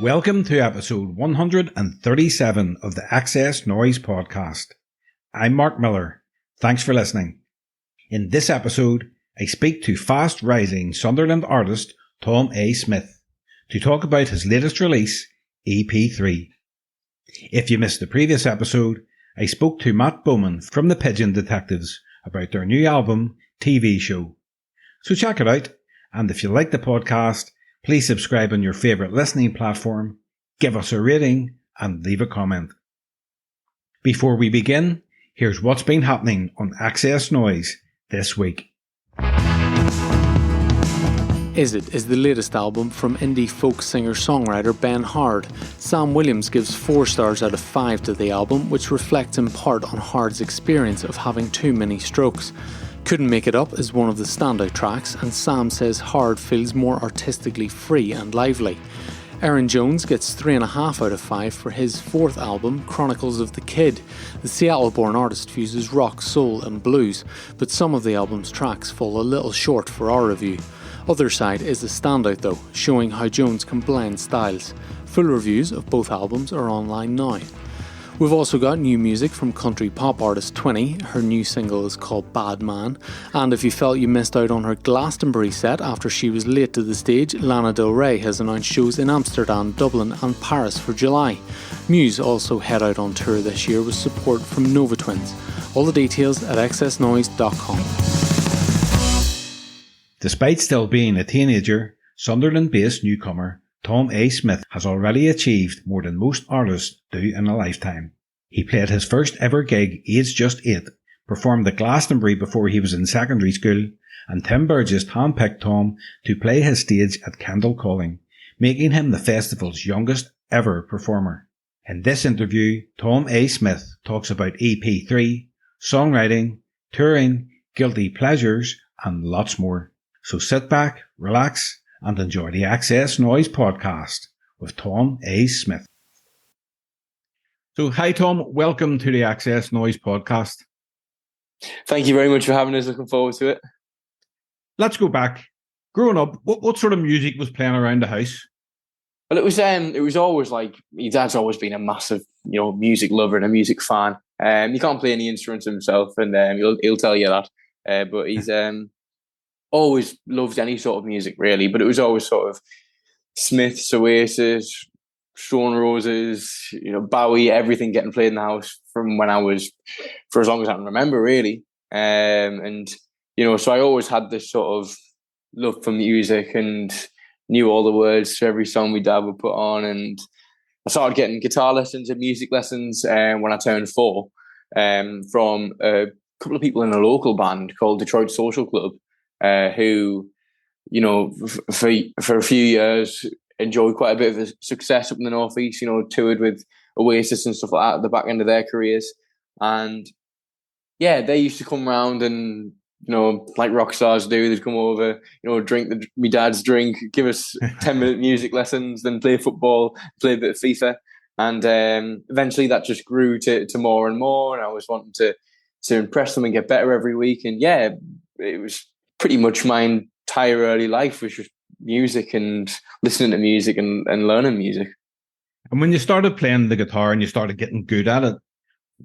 Welcome to episode 137 of the XS Noize Podcast. I'm Mark Millar. Thanks for listening. In this episode, I speak to fast-rising Sunderland artist Tom A. Smith to talk about his latest release, EP3. If you missed the previous episode, I spoke to Matt Bowman from the Pigeon Detectives about their new album, TV Show. So check it out, and if you like the podcast, please subscribe on your favourite listening platform, give us a rating, and leave a comment. Before we begin, here's what's been happening on XS Noize this week. Is It is the latest album from indie folk singer-songwriter Ben Hard. Sam Williams gives 4 stars out of 5 to the album, which reflects in part on Hard's experience of having too many strokes. Couldn't Make It Up is one of the standout tracks, and Sam says Hard feels more artistically free and lively. Aaron Jones gets 3.5 out of 5 for his 4th album, Chronicles of the Kid. The Seattle-born artist fuses rock, soul and blues, but some of the album's tracks fall a little short for our review. Other Side is a standout though, showing how Jones can blend styles. Full reviews of both albums are online now. We've also got new music from country pop artist Cluny. Her new single is called Bad Man. And if you felt you missed out on her Glastonbury set after she was late to the stage, Lana Del Rey has announced shows in Amsterdam, Dublin and Paris for July. Muse also head out on tour this year with support from Nova Twins. All the details at xsnoize.com. Despite still being a teenager, Sunderland-based newcomer Tom A. Smith has already achieved more than most artists do in a lifetime. He played his first ever gig aged just 8, performed at Glastonbury before he was in secondary school, and Tim Burgess handpicked Tom to play his stage at Kendal Calling, making him the festival's youngest ever performer. In this interview, Tom A. Smith talks about EP3, songwriting, touring, guilty pleasures, and lots more. So sit back, relax, and enjoy the XS Noize Podcast with Tom A. Smith. So, hi Tom, welcome to the XS Noize Podcast. Thank you very much for having us. Looking forward to it. Let's go back. Growing up, what sort of music was playing around the house? Well, it was always like my dad's always been a massive, music lover and a music fan. He can't play any instruments himself, and he'll tell you that. But he's always loved any sort of music, really. But it was always sort of Smiths, Oasis, Stone Roses, Bowie, everything getting played in the house from when I was, for as long as I can remember, really. So I always had this sort of love for music and knew all the words to every song my dad would put on. And I started getting guitar lessons and music lessons when I turned 4 from a couple of people in a local band called Detroit Social Club. Who, for a few years enjoyed quite a bit of success up in the Northeast, toured with Oasis and stuff like that at the back end of their careers. And yeah, they used to come around and, like rock stars do, they'd come over, drink my dad's drink, give us 10-minute music lessons, then play football, play a bit of FIFA. And eventually that just grew to more and more. And I was wanting to impress them and get better every week. And yeah, it was pretty much my entire early life was just music and listening to music and learning music. And when you started playing the guitar and you started getting good at it,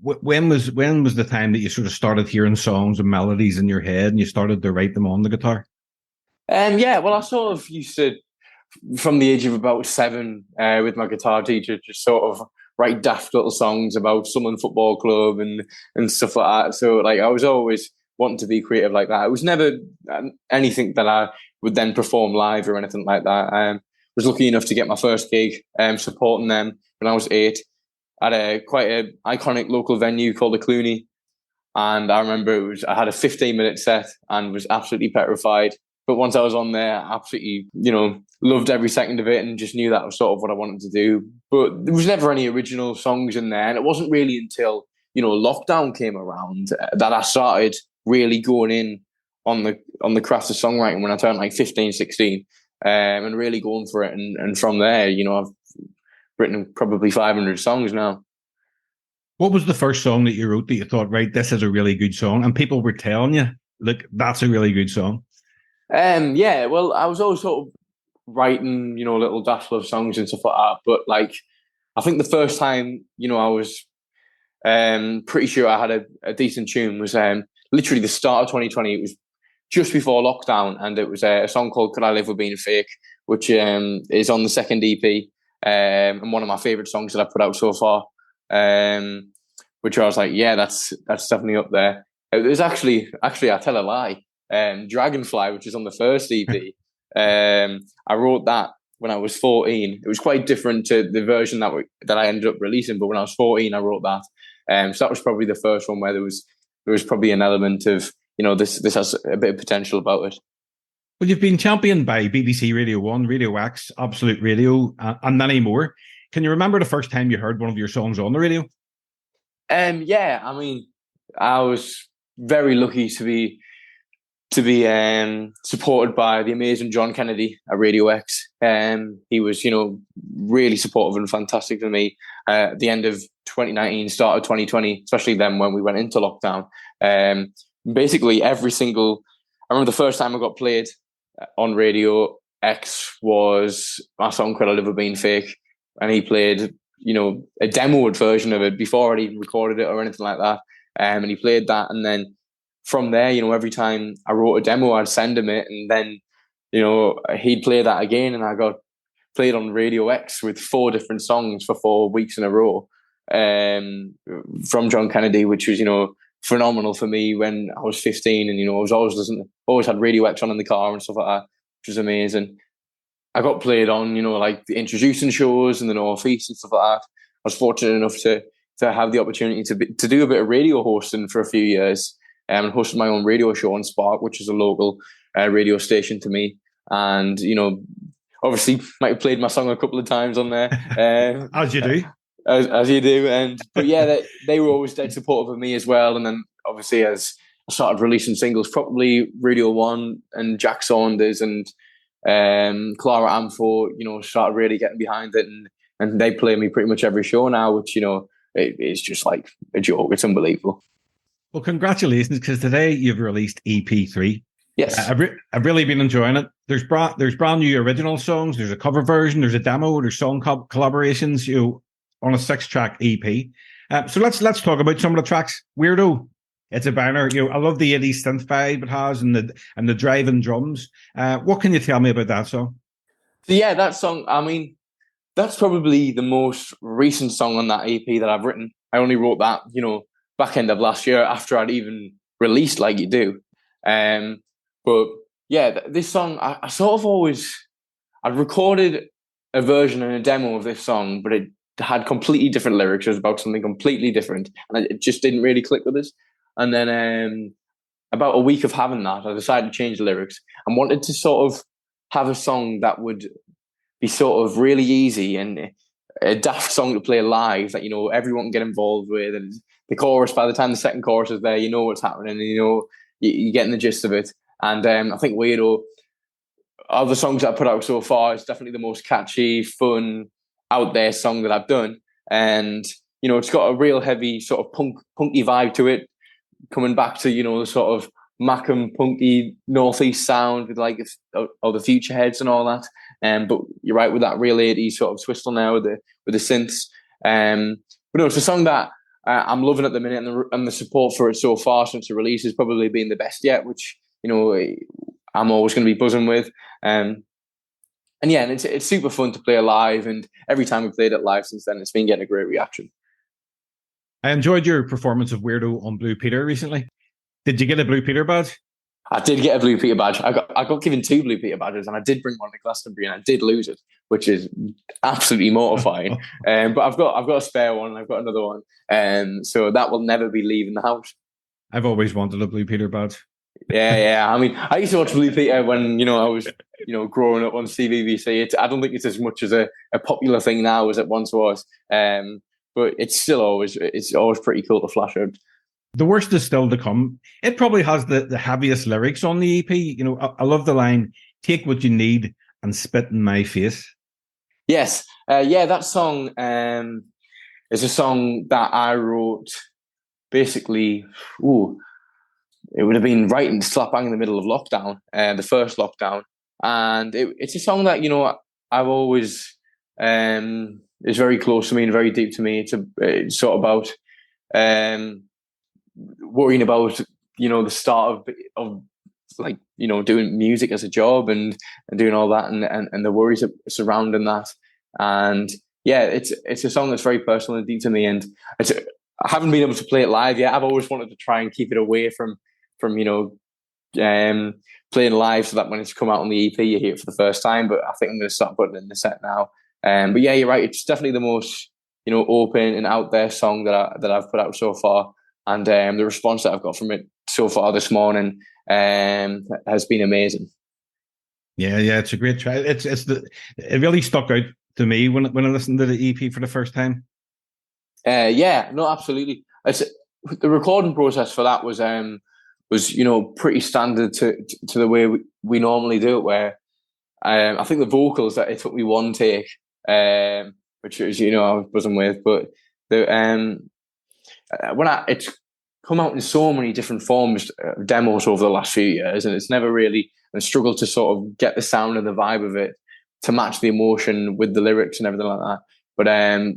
when was the time that you sort of started hearing songs and melodies in your head and you started to write them on the guitar? Well, I sort of used to, from the age of about 7, with my guitar teacher, just sort of write daft little songs about Sunderland Football Club and stuff like that. So like I was always wanting to be creative like that. It was never anything that I would then perform live or anything like that. I was lucky enough to get my first gig supporting them when I was 8 at quite an iconic local venue called the Cluny. And I remember I had a 15-minute set and was absolutely petrified. But once I was on there, I absolutely, loved every second of it and just knew that was sort of what I wanted to do. But there was never any original songs in there. And it wasn't really until, lockdown came around that I started really going in on the craft of songwriting when I turned like 15, 16, and really going for it. And from there, I've written probably 500 songs now. What was the first song that you wrote that you thought, right, this is a really good song? And people were telling you, look, that's a really good song. Well, I was always sort of writing, little daft love songs and stuff like that. But like, I think the first time, I was pretty sure I had a decent tune was literally the start of 2020. It was just before lockdown, and it was a song called "Could I Live with Being Fake," which is on the second EP, and one of my favorite songs that I've put out so far. Which I was like, yeah, that's definitely up there. It was actually I tell a lie. Dragonfly, which is on the first EP. I wrote that when I was 14. It was quite different to the version that I ended up releasing, but when I was 14, I wrote that. So that was probably the first one where there was probably an element of, this has a bit of potential about it. Well, you've been championed by BBC Radio 1, Radio X, Absolute Radio, and many more. Can you remember the first time you heard one of your songs on the radio? Yeah, I mean, I was very lucky to be supported by the amazing John Kennedy at Radio X. He was, really supportive and fantastic to me at the end of 2019, start of 2020, especially then when we went into lockdown. Basically, I remember the first time I got played on Radio X was my song "Could I Live with Being Fake," and he played, a demoed version of it before I'd even recorded it or anything like that. And he played that, and then from there, every time I wrote a demo, I'd send him it, and then, he'd play that again, and I got played on Radio X with 4 different songs for 4 weeks in a row, from John Kennedy, which was, phenomenal for me when I was 15, and I was always had Radio X on in the car and stuff like that, which was amazing. I got played on, like the introducing shows in the North East and stuff like that. I was fortunate enough to have the opportunity to do a bit of radio hosting for a few years, and hosted my own radio show on Spark, which is a local radio station to me. And, obviously might have played my song a couple of times on there. As you do. As you do. But yeah, they were always dead supportive of me as well. And then obviously as I started releasing singles, probably Radio 1 and Jack Saunders and Clara Amfort, started really getting behind it. And they play me pretty much every show now, which, it's just like a joke. It's unbelievable. Well, congratulations, because today you've released EP3. Yes. I've really been enjoying it. There's brand new original songs, there's a cover version, there's a demo, there's song collaborations, on a 6-track EP. So let's talk about some of the tracks. Weirdo, it's a banner. I love the 80s synth vibe it has, and the driving drums. What can you tell me about that song? So yeah, that song, I mean, that's probably the most recent song on that EP that I've written. I only wrote that, back end of last year after I'd even released Like You Do. But yeah, this song, I sort of I'd recorded a version and a demo of this song, but it had completely different lyrics. It was about something completely different, and it just didn't really click with us. And then about a week of having that, I decided to change the lyrics and wanted to sort of have a song that would be sort of really easy and a daft song to play live that, everyone can get involved with. And the chorus, by the time the second chorus is there, what's happening, and you're getting the gist of it. And I think Weirdo, of the songs that I put out so far, is definitely the most catchy, fun, out there song that I've done. And, it's got a real heavy sort of punky vibe to it, coming back to, the sort of Macam punky northeast sound with like all the Future Heads and all that. But you're right, with that real 80s sort of twist on there with the synths. But no, it's a song that I'm loving at the minute, and the support for it so far since the release has probably been the best yet, which, I'm always going to be buzzing with. And yeah, and it's super fun to play live, and every time we played it live since then, it's been getting a great reaction. I enjoyed your performance of Weirdo on Blue Peter recently. Did you get a Blue Peter badge? I did get a Blue Peter badge. I got given 2 Blue Peter badges, and I did bring one to Glastonbury, and I did lose it, which is absolutely mortifying. But I've got a spare one, and I've got another one, so that will never be leaving the house. I've always wanted a Blue Peter badge. Yeah. I mean, I used to watch Blue Peter when I was growing up on CBBC. I don't think it's as much as a popular thing now as it once was, but it's always pretty cool to flash out. The worst is still to come. It probably has the heaviest lyrics on the EP. I love the line, "Take what you need and spit in my face." Yes. That song is a song that I wrote basically, it would have been right in slap bang in the middle of lockdown, the first lockdown. and it's a song that I've always is very close to me and very deep to me. It's sort of about worrying about the start of like doing music as a job and doing all that and the worries surrounding that. And yeah, it's a song that's very personal and deep to me, and I haven't been able to play it live yet. I've always wanted to try and keep it away from playing live, so that when it's come out on the EP you hear it for the first time. But I think I'm going to start putting it in the set now. But yeah, you're right, it's definitely the most open and out there song that I've put out so far, and the response that I've got from it so far this morning has been amazing. Yeah, it's a great track. It really stuck out to me when I listened to the EP for the first time. Yeah, no, absolutely. The recording process for that was pretty standard to the way we normally do it. Where I think the vocals, that it took me one take, which is I was buzzing with, but it's come out in so many different forms, demos over the last few years, and it's never really struggled to sort of get the sound and the vibe of it to match the emotion with the lyrics and everything like that. But I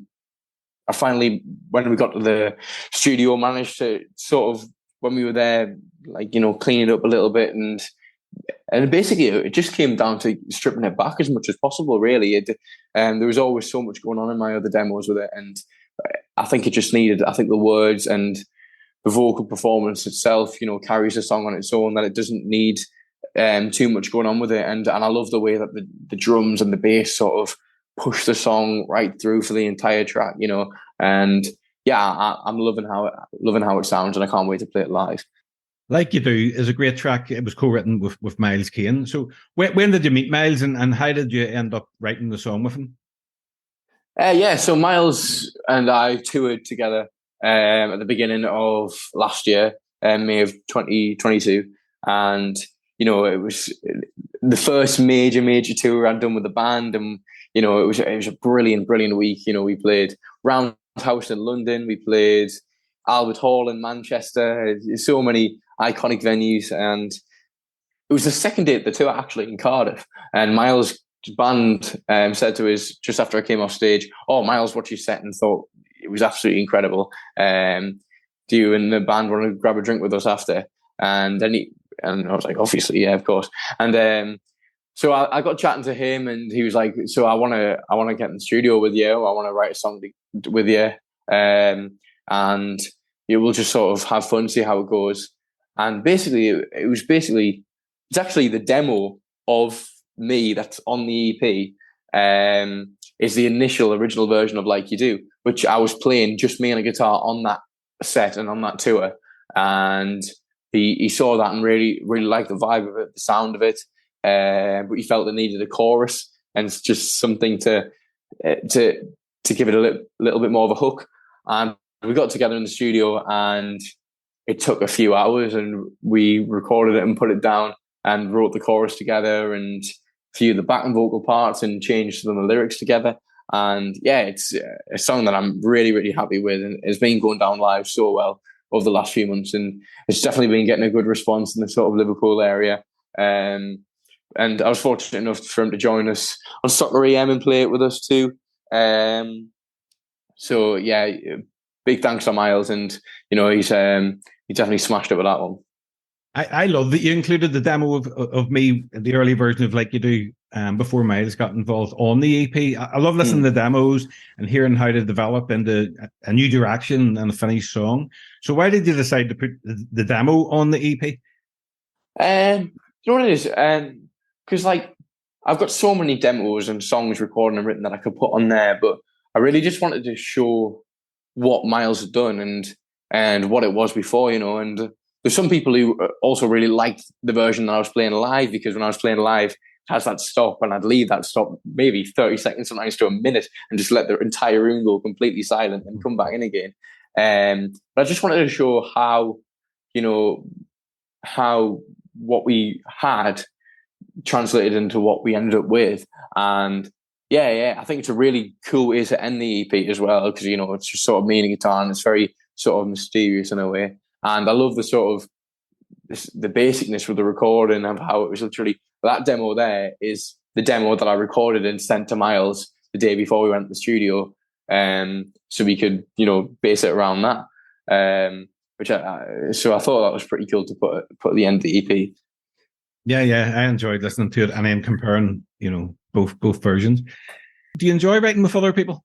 finally, when we got to the studio, managed to sort of, when we were there, clean it up a little bit, and basically it just came down to stripping it back as much as possible, really. There was always so much going on in my other demos with it, and I think it just needed, the words and the vocal performance itself, carries the song on its own, that it doesn't need too much going on with it. And I love the way that the drums and the bass sort of push the song right through for the entire track, and yeah, I'm loving how it sounds, and I can't wait to play it live. Like You Do is a great track. It was co-written with Miles Kane. So when did you meet Miles, and how did you end up writing the song with him? Yeah, so Miles and I toured together at the beginning of last year, May of 2022, and it was the first major tour I'd done with the band, and it was a brilliant week. We played Roundhouse in London, we played Albert Hall in Manchester, so many iconic venues, and it was the second day of the tour actually in Cardiff, and Miles' band said to us just after I came off stage, "Oh, Miles, what you set?" and thought it was absolutely incredible. Do you and the band want to grab a drink with us after? And then and I was like, obviously, yeah, of course. And so I got chatting to him, and he was like, "So I want to get in the studio with you. I want to write a song with you, and we'll just sort of have fun, see how it goes." And basically, it's actually the demo of me that's on the EP. Is the original version of Like You Do, which I was playing just me and a guitar on that set and on that tour. And he saw that and really, really liked the vibe of it, the sound of it. But he felt it needed a chorus and just something to give it a little bit more of a hook. And we got together in the studio, and it took a few hours, and we recorded it and put it down and wrote the chorus together and a few of the backing vocal parts and changed some of the lyrics together. And yeah, it's a song that I'm really, really happy with, and it's been going down live so well over the last few months, and it's definitely been getting a good response in the sort of Liverpool area. And I was fortunate enough for him to join us on Soccer AM and play it with us too. So yeah, big thanks to Miles, and he's he definitely smashed it with that one. I love that you included the demo of me, the early version of Like You Do, before Miles got involved on the EP. I love listening to the demos and hearing how they develop into a new direction and a finished song. So why did you decide to put the demo on the EP? You know what it is? Because I've got so many demos and songs recorded and written that I could put on there, but I really just wanted to show what Miles had done and what it was before, and there's some people who also really liked the version that I was playing live, because when I was playing live, it has that stop, and I'd leave that stop maybe 30 seconds, sometimes to a minute, and just let the entire room go completely silent and come back in again. But I just wanted to show how what we had translated into what we ended up with. And yeah, I think it's a really cool way to end the EP as well, because it's just sort of me and a guitar, and it's very sort of mysterious in a way. And I love the sort of the basicness with the recording of how it was literally that demo there is the demo that I recorded and sent to Miles the day before we went to the studio, so we could, base it around that. So I thought that was pretty cool to put at the end of the EP. Yeah, I enjoyed listening to it and then comparing, both versions. Do you enjoy writing with other people?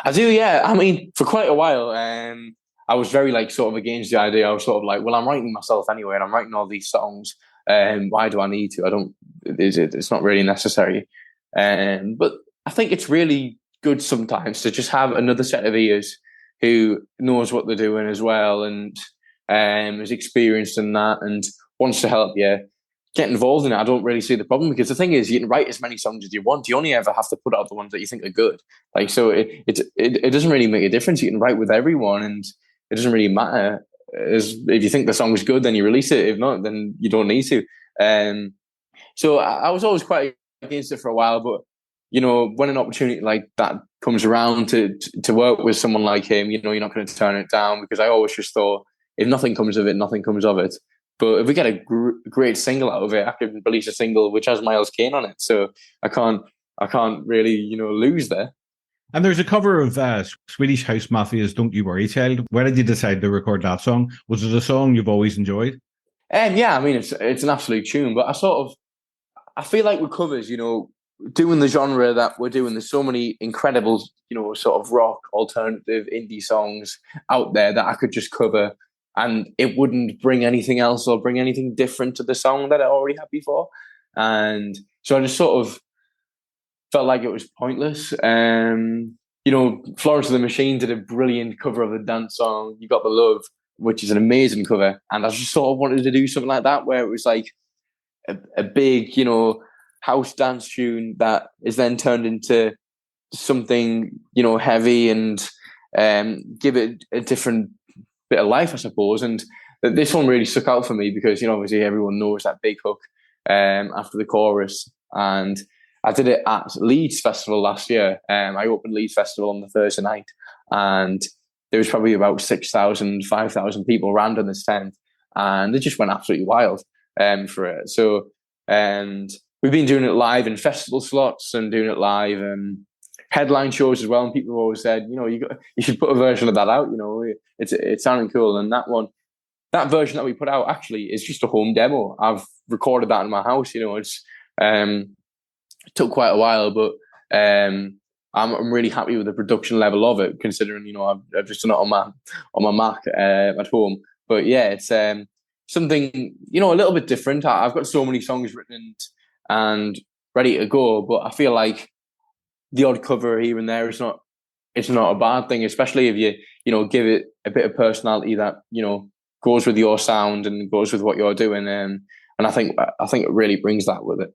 I do, yeah. I mean, for quite a while, I was very sort of against the idea. I was sort of like, well, I'm writing myself anyway, and I'm writing all these songs. Why do I need to? It's not really necessary. But I think it's really good sometimes to just have another set of ears who knows what they're doing as well, and is experienced in that and wants to help you get involved in it. I don't really see the problem, because the thing is, you can write as many songs as you want. You only ever have to put out the ones that you think are good. So it doesn't really make a difference. You can write with everyone, and it doesn't really matter. If you think the song's good, then you release it. If not, then you don't need to. So I was always quite against it for a while, but when an opportunity like that comes around to work with someone like him, you're not going to turn it down, because I always just thought, if nothing comes of it, nothing comes of it. But if we get a great single out of it, I could release a single which has Miles Kane on it. So I can't really lose there. And there's a cover of Swedish House Mafia's "Don't You Worry, Child." Why did you decide to record that song? Was it a song you've always enjoyed? Yeah, I mean, it's an absolute tune, but I feel like with covers, doing the genre that we're doing, there's so many incredible, sort of rock, alternative, indie songs out there that I could just cover, and it wouldn't bring anything else or bring anything different to the song that I already had before. And so I just sort of felt like it was pointless. Florence and the Machine did a brilliant cover of the dance song "You Got the Love," which is an amazing cover. And I just sort of wanted to do something like that, where it was like a big, house dance tune that is then turned into something, heavy, and give it a different bit of life, I suppose. And this one really stuck out for me because, obviously everyone knows that big hook after the chorus. And I did it at Leeds Festival last year. I opened Leeds Festival on the Thursday night, and there was probably about 6,000, 5,000 people around in this tent, and it just went absolutely wild for it. So, and we've been doing it live in festival slots and doing it live and headline shows as well. And people have always said, you should put a version of that out. It's sounding cool. And that version that we put out actually is just a home demo. I've recorded that in my house. It's it took quite a while, but I'm really happy with the production level of it, considering I've just done it on my Mac at home. But yeah, it's something a little bit different. I've got so many songs written and ready to go, but I feel like the odd cover here and there is not a bad thing, especially if you give it a bit of personality that goes with your sound and goes with what you're doing, and I think it really brings that with it.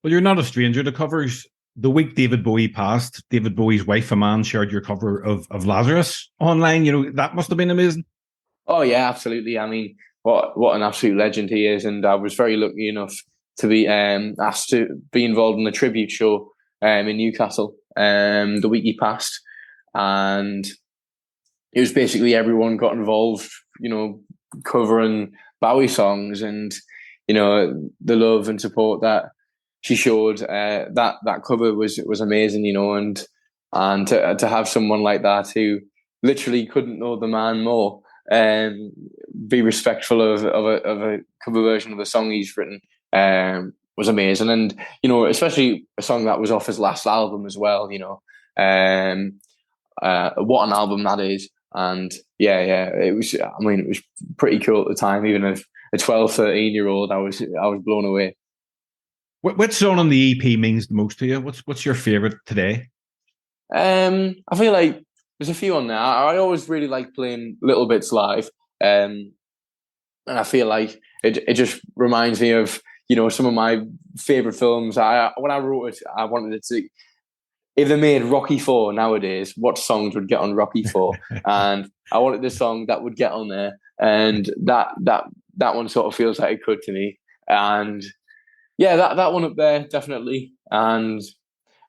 Well, you're not a stranger to covers. The week David Bowie passed, David Bowie's wife, a man, shared your cover of Lazarus online. That must have been amazing. Oh yeah, absolutely. I mean, what an absolute legend he is, and I was very lucky enough to be asked to be involved in the tribute show in Newcastle the week he passed, and it was basically everyone got involved, covering Bowie songs, and the love and support that she showed. That cover was amazing, and to have someone like that who literally couldn't know the man more, be respectful of a cover version of the song he's written, was amazing. And especially a song that was off his last album as well. What an album that is. And yeah, it was. I mean, it was pretty cool at the time. Even as a 12, 13-year-old, I was blown away. What song on the EP means the most to you? What's your favorite today? I feel like there's a few on there. I always really like playing little bits live, and I feel like it just reminds me of some of my favorite films. When I wrote it, I wanted it to. If they made Rocky IV nowadays, what songs would get on Rocky IV? And I wanted this song that would get on there, and that one sort of feels like it could to me. And yeah, that one up there, definitely. And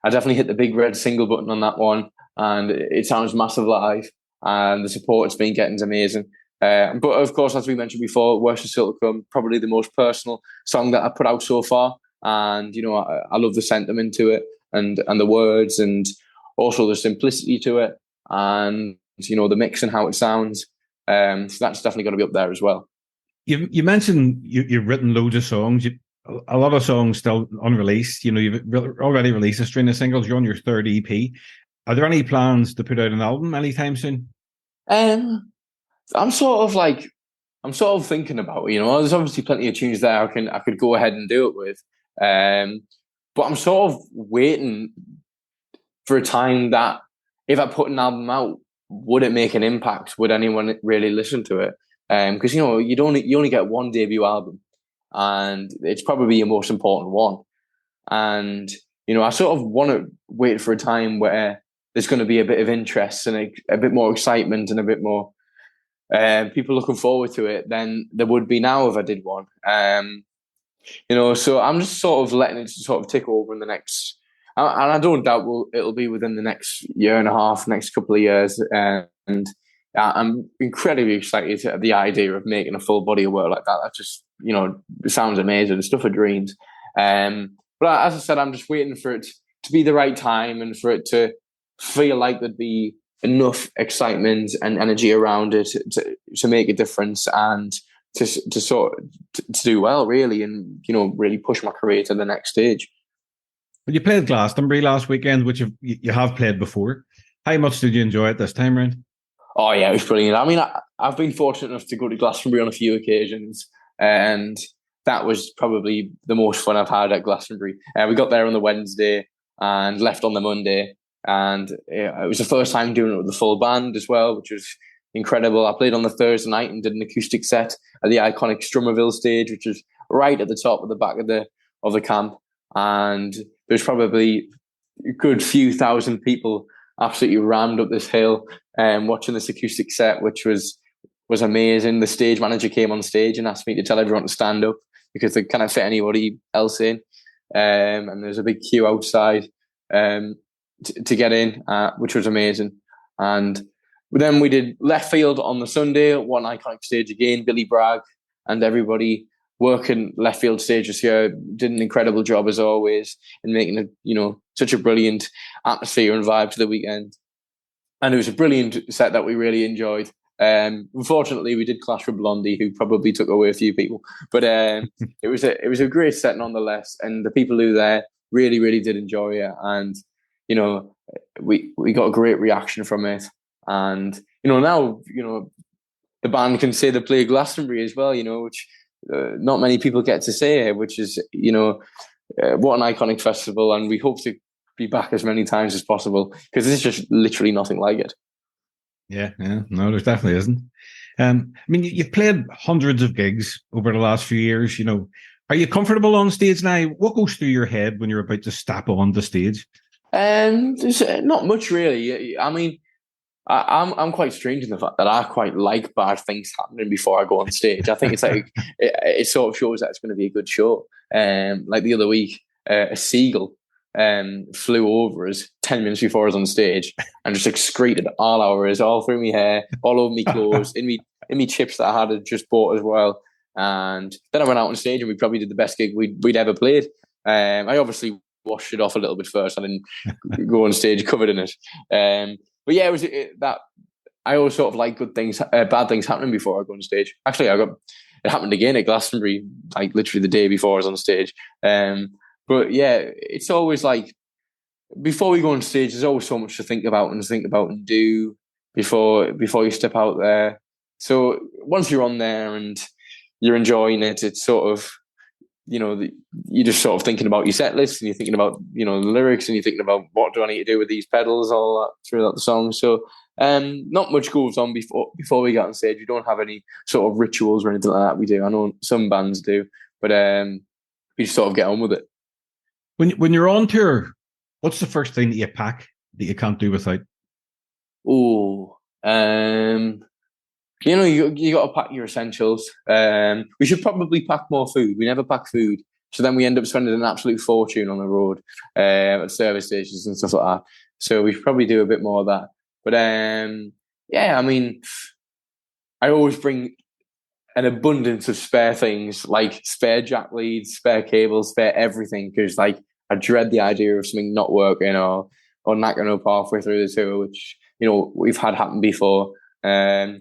I definitely hit the big red single button on that one, and it sounds massive live, and the support it's been getting is amazing. But of course, as we mentioned before, Worst Is Still to Come, probably the most personal song that I put out so far. And, I love the sentiment to it and the words and also the simplicity to it and, the mix and how it sounds. So that's definitely going to be up there as well. You mentioned you've written loads of songs. A lot of songs still unreleased. You've already released a string of singles. You're on your third EP. Are there any plans to put out an album anytime soon? I'm sort of thinking about it. There's obviously plenty of tunes there I could go ahead and do it with. But I'm sort of waiting for a time that if I put an album out, would it make an impact? Would anyone really listen to it? Because you only get one debut album, and it's probably your most important one. And I sort of want to wait for a time where there's going to be a bit of interest and a bit more excitement and a bit more people looking forward to it than there would be now if I did one. So I'm just sort of letting it sort of tick over in the next, and I don't doubt it'll be within the next year and a half, next couple of years. And I'm incredibly excited at the idea of making a full body of work like that. That just, it sounds amazing. It's stuff of dreams. But as I said, I'm just waiting for it to be the right time and for it to feel like there'd be enough excitement and energy around it to make a difference and to do well, really, and really push my career to the next stage. Well, you played Glastonbury last weekend, which you have played before. How much did you enjoy it this time round? Oh yeah, it was brilliant. I mean, I've been fortunate enough to go to Glastonbury on a few occasions, and that was probably the most fun I've had at Glastonbury. We got there on the Wednesday and left on the Monday, and it was the first time doing it with the full band as well, which was incredible. I played on the Thursday night and did an acoustic set at the iconic Strummerville stage, which is right at the top of the back of the camp, and there's probably a good few thousand people absolutely rammed up this hill watching this acoustic set, which was amazing. The stage manager came on stage and asked me to tell everyone to stand up because they can't fit anybody else in, and there's a big queue outside to get in, which was amazing. And then we did Left Field on the Sunday, one iconic stage again. Billy Bragg and everybody working Left Field stage this year did an incredible job as always in making it, such a brilliant atmosphere and vibe to the weekend. And it was a brilliant set that we really enjoyed. Unfortunately, we did clash with Blondie, who probably took away a few people, but it was a great set nonetheless. And the people who were there really, really did enjoy it. And we got a great reaction from it. And now the band can say they play Glastonbury as well, which not many people get to say, which is what an iconic festival, and we hope to be back as many times as possible because there's just literally nothing like it. Yeah, no, there definitely isn't. I mean, you've played hundreds of gigs over the last few years. Are you comfortable on stage now? What goes through your head when you're about to step on the stage? There's not much really. I mean, I'm quite strange in the fact that I quite like bad things happening before I go on stage. I think it's like it sort of shows that it's going to be a good show. Like the other week, a seagull flew over us 10 minutes before I was on stage and just excreted all hours, all through my hair, all over my clothes, in me chips that I had just bought as well. And then I went out on stage and we probably did the best gig we'd ever played. I obviously washed it off a little bit first. I didn't go on stage covered in it. But yeah, that I always sort of like bad things happening before I go on stage. Actually, it happened again at Glastonbury, like literally the day before I was on stage. But yeah, it's always like before we go on stage, there's always so much to think about and do before you step out there. So once you're on there and you're enjoying it, it's sort of you're just sort of thinking about your set list and you're thinking about the lyrics and you're thinking about what do I need to do with these pedals, all that throughout the song. So not much goes on before we get on stage. We don't have any sort of rituals or anything like that. We do. I know some bands do, but we just sort of get on with it. When you're on tour, what's the first thing that you pack that you can't do without? Oh, you got to pack your essentials. We should probably pack more food. We never pack food, so then we end up spending an absolute fortune on the road at service stations and stuff like that. So we should probably do a bit more of that. But yeah, I mean, I always bring an abundance of spare things, like spare jack leads, spare cables, spare everything, because like I dread the idea of something not working or knacking up halfway through the tour, which we've had happen before. I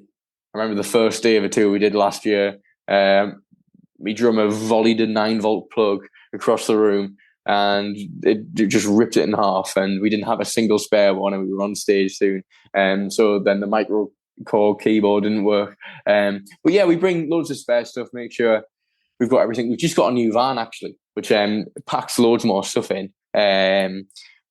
remember the first day of a tour we did last year. My drummer volleyed a 9-volt plug across the room, and it just ripped it in half. And we didn't have a single spare one, and we were on stage soon. So then the micro core keyboard didn't work. But yeah, we bring loads of spare stuff. Make sure we've got everything. We've just got a new van actually, which packs loads more stuff in.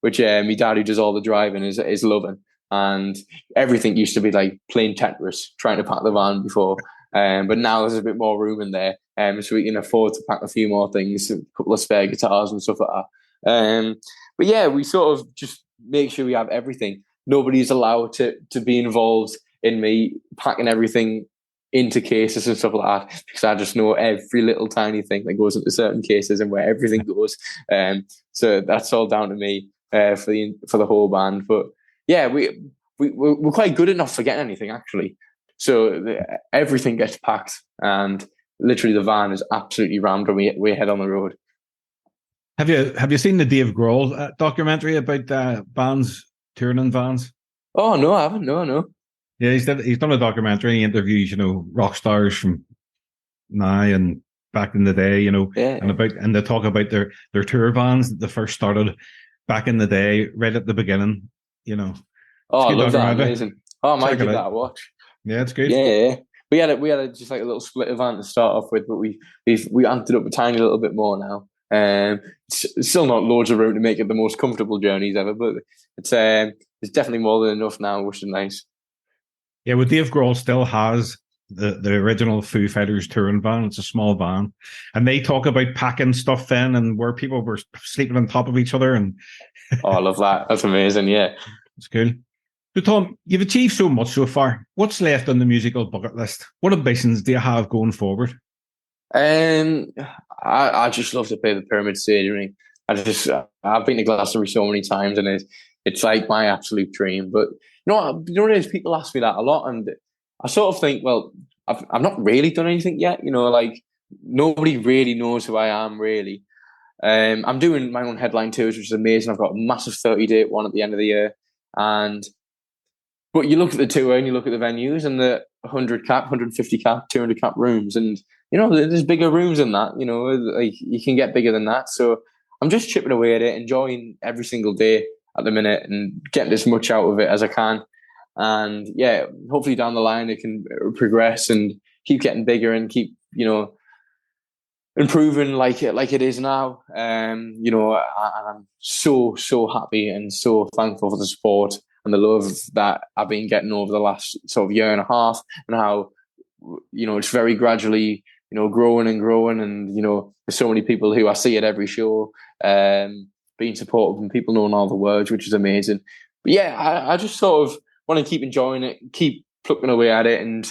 Which my dad, who does all the driving, is loving. And everything used to be like playing Tetris, trying to pack the van before. But now there's a bit more room in there, so we can afford to pack a few more things, a couple of spare guitars and stuff like that. But yeah, we sort of just make sure we have everything. Nobody's allowed to be involved in me packing everything into cases and stuff like that, because I just know every little tiny thing that goes into certain cases and where everything goes. So that's all down to me for the whole band. But yeah, we're quite good at not forgetting anything actually. So everything gets packed, and literally the van is absolutely rammed when we head on the road. Have you seen the Dave Grohl documentary about bands touring in vans? Oh no, I haven't. No. Yeah, he's done a documentary. He interviews rock stars from now and back in the day. Yeah. and they talk about their tour vans that they first started back in the day, right at the beginning. Oh, I love that. Amazing. Oh, I might give that a watch. Yeah, it's good. Yeah. We had just like a little split van to start off with, but we amped it up a tiny little bit more now. It's still not loads of room to make it the most comfortable journeys ever, but it's definitely more than enough now, which is nice. Yeah, well, Dave Grohl still has the original Foo Fighters touring van. It's a small van, and they talk about packing stuff in and where people were sleeping on top of each other. And oh, I love that. That's amazing. Yeah, it's cool. So, Tom, you've achieved so much so far. What's left on the musical bucket list? What ambitions do you have going forward? I just love to play the Pyramid Stadium. I've been to Glastonbury so many times, and it's like my absolute dream. But what it is, people ask me that a lot, and I sort of think, well, I've not really done anything yet. Like nobody really knows who I am really. I'm doing my own headline tours, which is amazing. I've got a massive 30-date one at the end of the year, but you look at the tour and you look at the venues and the 100 cap, 150 cap, 200 cap rooms, and there's bigger rooms than that. Like you can get bigger than that. So I'm just chipping away at it, enjoying every single day at the minute, and getting as much out of it as I can. And yeah, hopefully down the line it can progress and keep getting bigger and keep improving like it is now. And I'm so happy and so thankful for the support and the love that I've been getting over the last sort of year and a half, and how it's very gradually growing and growing, and there's so many people who I see at every show being supportive, and people knowing all the words, which is amazing. But yeah, I just sort of want to keep enjoying it, keep plucking away at it, and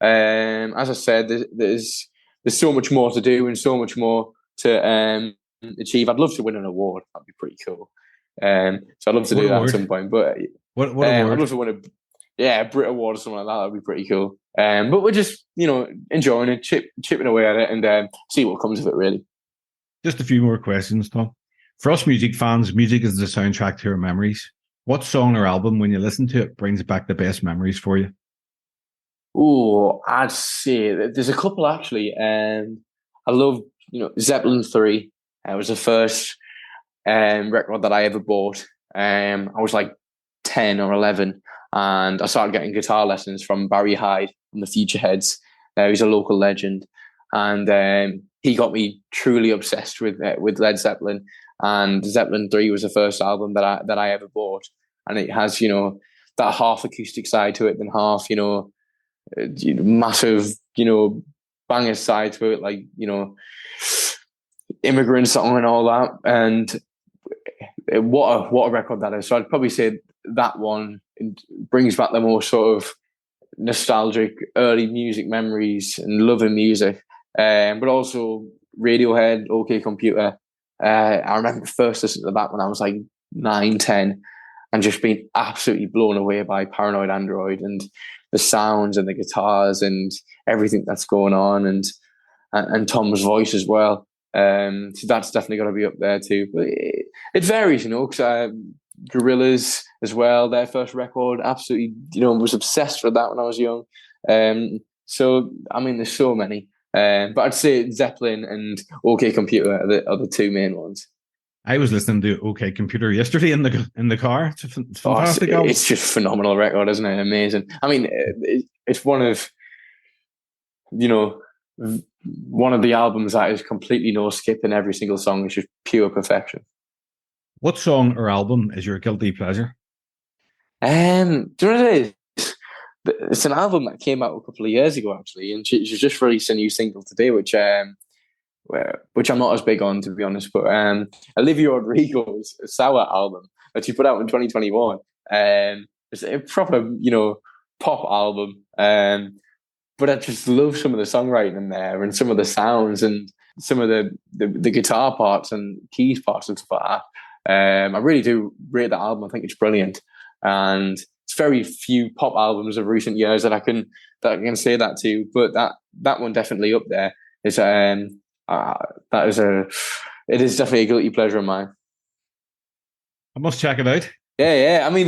as I said, there's so much more to do and so much more to achieve. I'd love to win an award. That'd be pretty cool. So I'd love to do that at some point. But what award? I'd love to win a Brit Award or something like that. That'd be pretty cool. But we're just enjoying it, chipping away at it, and see what comes of it. Really. Just a few more questions, Tom. For us music fans, music is the soundtrack to our memories. What song or album, when you listen to it, brings back the best memories for you? Oh, I'd say there's a couple actually. I love Zeppelin 3. It was the first record that I ever bought. I was like 10 or 11, and I started getting guitar lessons from Barry Hyde from the Futureheads. He's a local legend, and he got me truly obsessed with Led Zeppelin. And Zeppelin 3 was the first album that I ever bought, and it has that half acoustic side to it, then half massive banger side to it, like immigrant song and all that. And what a record that is. So I'd probably say that one brings back the more sort of nostalgic early music memories and loving music, but also Radiohead, OK Computer. I remember first listening to that when I was like 9, 10, and just being absolutely blown away by Paranoid Android. And the sounds and the guitars and everything that's going on, and Tom's voice as well. So that's definitely got to be up there too. But it varies, because Gorillaz as well, their first record, absolutely, was obsessed with that when I was young. So I mean, there's so many. But I'd say Zeppelin and OK Computer are the two main ones. I was listening to OK Computer yesterday in the car. It's a fantastic album. It's just a phenomenal record, isn't it? Amazing. I mean, it's one of the albums that is completely no skip, and every single song is just pure perfection. What song or album is your guilty pleasure? Do you know what it is? It's an album that came out a couple of years ago, actually, and she's just released a new single today, which I'm not as big on, to be honest. But Olivia Rodrigo's Sour album that she put out in 2021. It's a proper, pop album. But I just love some of the songwriting in there, and some of the sounds, and some of the guitar parts and keys parts and stuff like that. I really do rate that album. I think it's brilliant, and it's very few pop albums of recent years that I can say that to. But that one definitely up there is it is definitely a guilty pleasure of mine. I must check it out. Yeah. I mean,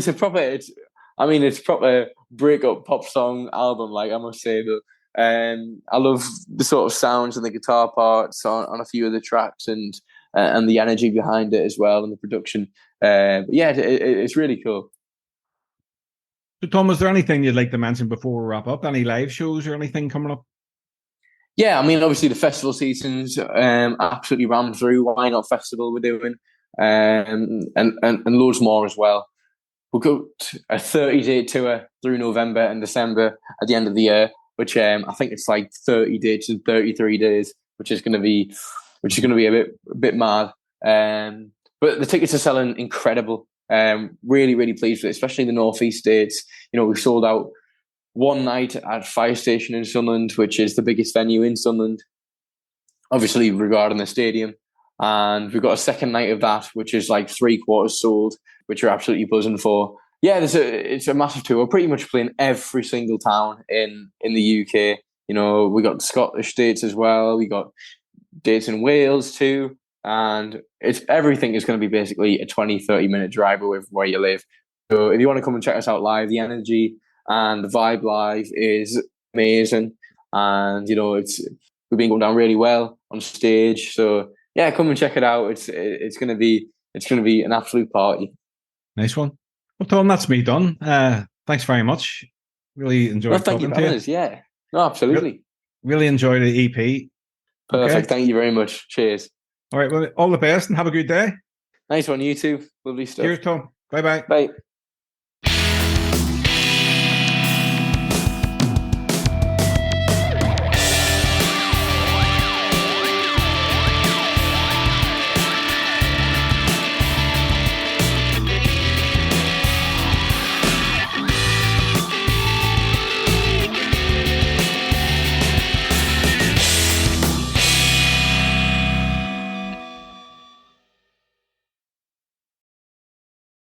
it's proper breakup pop song album, like, I must say, though. I love the sort of sounds and the guitar parts on a few of the tracks, and the energy behind it as well, and the production. It's really cool. So, Tom, is there anything you'd like to mention before we wrap up? Any live shows or anything coming up? Yeah, I mean, obviously the festival season's absolutely rammed through. Why Not Festival we're doing, and loads more as well. We'll go a 30-day tour through November and December at the end of the year, which I think it's like 30 days and 33 days, which is going to be a bit mad. But the tickets are selling incredible. Really, really pleased with it, especially in the northeast states. We sold out one night at Fire Station in Sunderland, which is the biggest venue in Sunderland, obviously regarding the stadium. And we've got a second night of that, which is like 3/4 sold, which we're absolutely buzzing for. Yeah, it's a massive tour. We're pretty much playing every single town in the UK. We got Scottish dates as well. We got dates in Wales too. And everything is going to be basically a 20-30 minute drive away from where you live. So if you want to come and check us out live, the energy and the vibe live is amazing. And we've been going down really well on stage. So yeah, come and check it out. It's going to be an absolute party. Nice one. Well, Tom, that's me done. Thanks very much. Really enjoyed talking to you. Yeah, no, absolutely. Really enjoyed the EP. Perfect. Okay. Thank you very much. Cheers. All right. Well, all the best and have a good day. Nice one. You too. Lovely stuff. Cheers, Tom. Bye-bye. Bye.